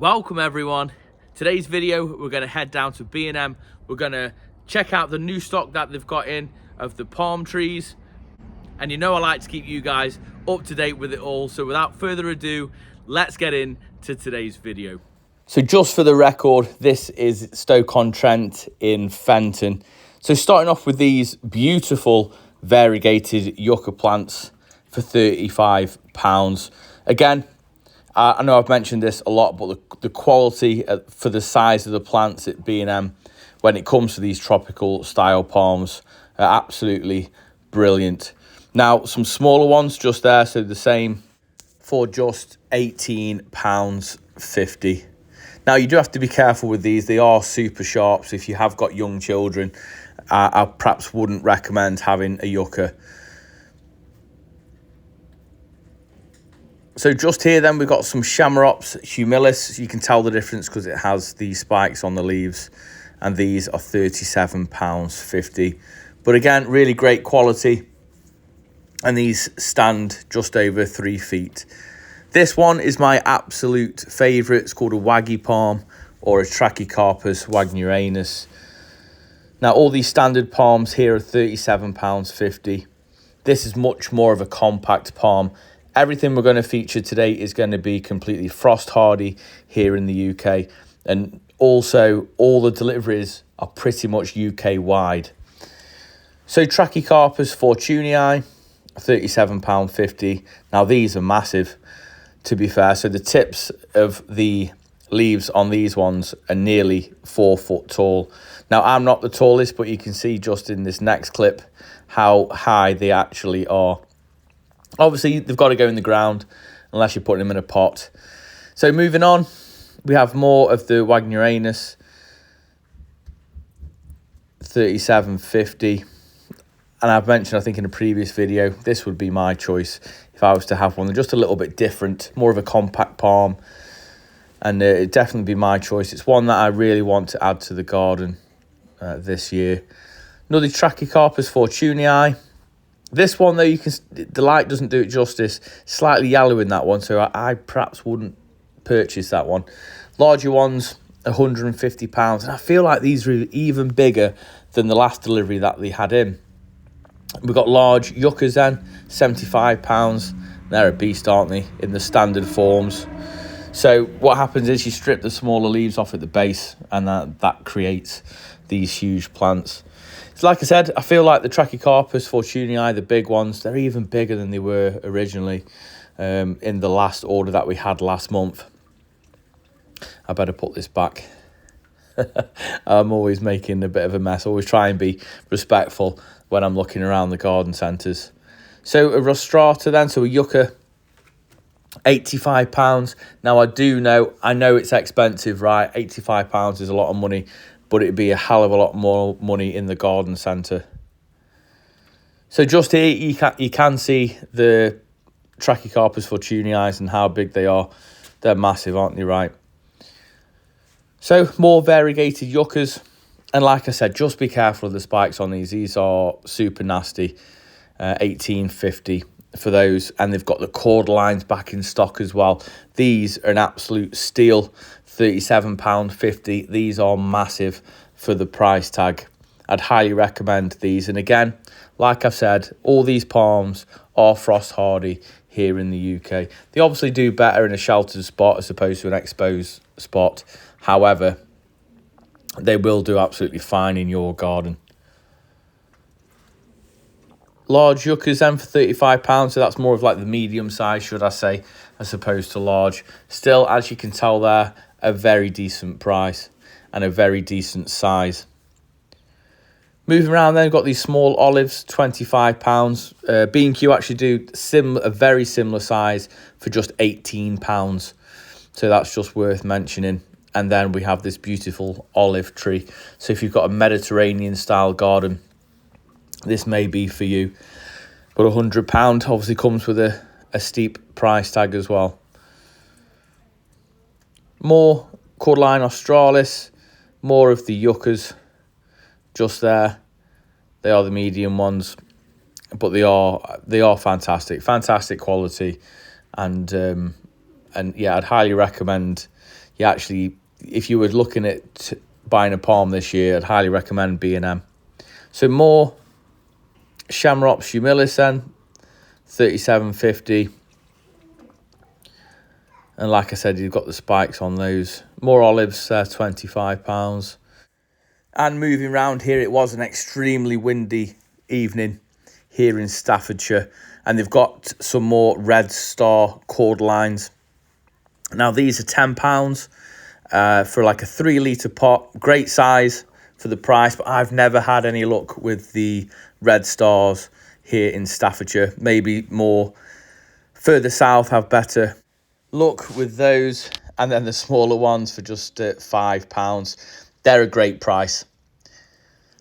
Welcome everyone. Today's video we're going to head down to B&M. We're going to check out the new stock that they've got in of the palm trees, and you know I like to keep you guys up to date with it all. So without further ado, let's get into today's video. So just for the record, this is Stoke-on-Trent in Fenton. So starting off with these beautiful variegated yucca plants for £35. Again, I know I've mentioned this a lot, but the quality for the size of the plants at B&M when it comes to these tropical style palms are absolutely brilliant. Now, some smaller ones just there, so the same for just £18.50. Now, you do have to be careful with these. They are super sharp, so if you have got young children, I perhaps wouldn't recommend having a yucca. So just here then we've got some Chamaerops humilis. You can tell the difference because it has these spikes on the leaves, and these are £37.50. But again, really great quality, and these stand just over 3 feet. This one is my absolute favourite. It's called a waggy palm or a Trachycarpus waguranus. Now all these standard palms here are £37.50. This is much more of a compact palm. Everything we're going to feature today is going to be completely frost hardy here in the UK, and also all the deliveries are pretty much UK wide. So Trachycarpus fortunei, £37.50. Now these are massive, to be fair. So the tips of the leaves on these ones are nearly 4 foot tall. Now I'm not the tallest, but you can see just in this next clip how high they actually are. Obviously, they've got to go in the ground unless you're putting them in a pot. So moving on, we have more of the waguranus, £37.50. And I've mentioned, I think in a previous video, this would be my choice if I was to have one. They're just a little bit different, more of a compact palm. And it'd definitely be my choice. It's one that I really want to add to the garden this year. Another Trachycarpus fortunei. This one, though, the light doesn't do it justice. Slightly yellow in that one, so I perhaps wouldn't purchase that one. Larger ones, £150. And I feel like these are even bigger than the last delivery that they had in. We've got large yuccas then, £75. They're a beast, aren't they, in the standard forms. So what happens is you strip the smaller leaves off at the base, and that creates these huge plants. So like I said, I feel like the Trachycarpus fortunei, the big ones, they're even bigger than they were originally in the last order that we had last month. I better put this back. I'm always making a bit of a mess. Always try and be respectful when I'm looking around the garden centres. So a rostrata then, so a yucca, £85. Now I know it's expensive, right? £85 is a lot of money, but it'd be a hell of a lot more money in the garden centre. So just here, you can see the Trachycarpus fortunei and how big they are. They're massive, aren't they, right? So more variegated yuccas. And like I said, just be careful of the spikes on these. These are super nasty. £18.50 for those. And they've got the Cordylines back in stock as well. These are an absolute steal. £37.50. These are massive for the price tag. I'd highly recommend these. And again, like I've said, all these palms are frost hardy here in the UK. They obviously do better in a sheltered spot as opposed to an exposed spot. However, they will do absolutely fine in your garden. Large yuccas then for £35, so that's more of like the medium size, should I say, as opposed to large. Still, as you can tell there, a very decent price and a very decent size. Moving around then, got these small olives, £25. B&Q actually do a very similar size for just £18. So that's just worth mentioning. And then we have this beautiful olive tree. So if you've got a Mediterranean style garden, this may be for you. But £100 obviously comes with a steep price tag as well. More Cordyline australis, more of the yuccas just there. They are the medium ones, but they are fantastic quality, and yeah, I'd highly recommend you actually, if you were looking at buying a palm this year, I'd highly recommend B&M. So more Chamaerops humilis then, 37.50. And like I said, you've got the spikes on those. More olives, £25. And moving around here, it was an extremely windy evening here in Staffordshire. And they've got some more Red Star Cordylines. Now, these are £10 for like a 3 litre pot. Great size for the price, but I've never had any luck with the Red Stars here in Staffordshire. Maybe more further south have better luck with those. And then the smaller ones for just £5. They're a great price.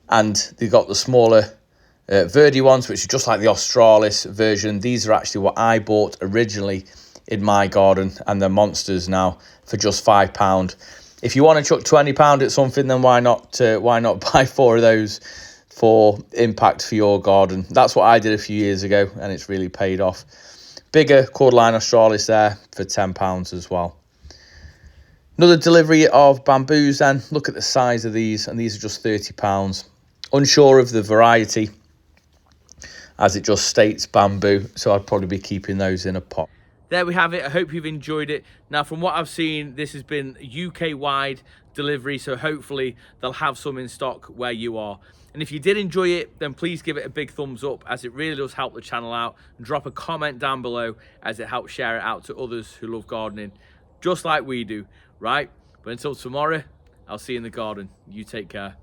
And they've got the smaller Verde ones, which are just like the Australis version. These are actually what I bought originally in my garden, and they're monsters now for just £5. If you want to chuck £20 at something, then why not buy 4 of those for impact for your garden? That's what I did a few years ago, and it's really paid off. Bigger Cordyline Australis there for £10 as well. Another delivery of bamboos then. Look at the size of these, and these are just £30. Unsure of the variety, as it just states bamboo, so I'd probably be keeping those in a pot. There we have it. I hope you've enjoyed it. Now, from what I've seen, this has been UK-wide delivery, so hopefully they'll have some in stock where you are. And if you did enjoy it, then please give it a big thumbs up, as it really does help the channel out. And drop a comment down below, as it helps share it out to others who love gardening, just like we do, right? But until tomorrow, I'll see you in the garden. You take care.